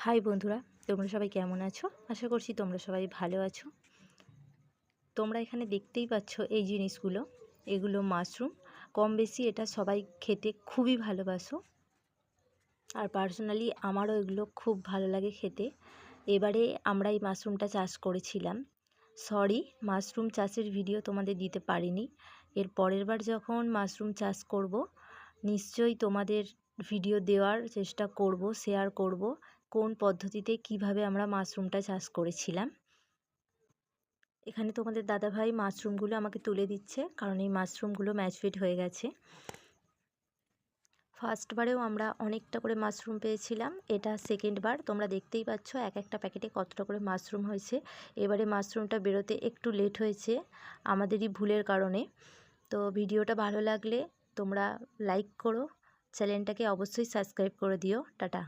High বন্ধুরা, তোমরা সবাই কেমন আছো? আশা করছি তোমরা সবাই ভালো আছো। তোমরা এখানে দেখতেই পাচ্ছ এই জিনিসগুলো, এগুলো মাশরুম। কম বেশি এটা সবাই খেতে খুবই ভালোবাসো, আর পার্সোনালি আমারও এগুলো খুব ভালো লাগে খেতে। এবারে আমরা এই মাশরুমটা চাষ করেছিলাম। সরি, মাশরুম চাষের ভিডিও তোমাদের দিতে পারিনি। এর পরের বার যখন মাশরুম চাষ করব, নিশ্চয়ই তোমাদের ভিডিও দেওয়ার চেষ্টা করব, শেয়ার করব কোন পদ্ধতিতে কিভাবে আমরা মাশরুমটা চাষ করেছিলাম। এখানে তোমাদের দাদাভাই মাশরুমগুলো আমাকে তুলে দিচ্ছে, কারণ এই মাশরুমগুলো ম্যাচুরেট হয়ে গেছে। ফার্স্টবারেও আমরা অনেকটা করে মাশরুম পেয়েছিলাম, এটা সেকেন্ডবার। তোমরা দেখতেই পাচ্ছ এক একটা প্যাকেটে কতটা করে মাশরুম হয়েছে। এবারে মাশরুমটা বেরোতে একটু লেট হয়েছে আমাদেরই ভুলের কারণে। তো ভিডিওটা ভালো লাগলে তোমরা লাইক করো, চ্যানেলটাকে অবশ্যই সাবস্ক্রাইব করে দিও। টাটা।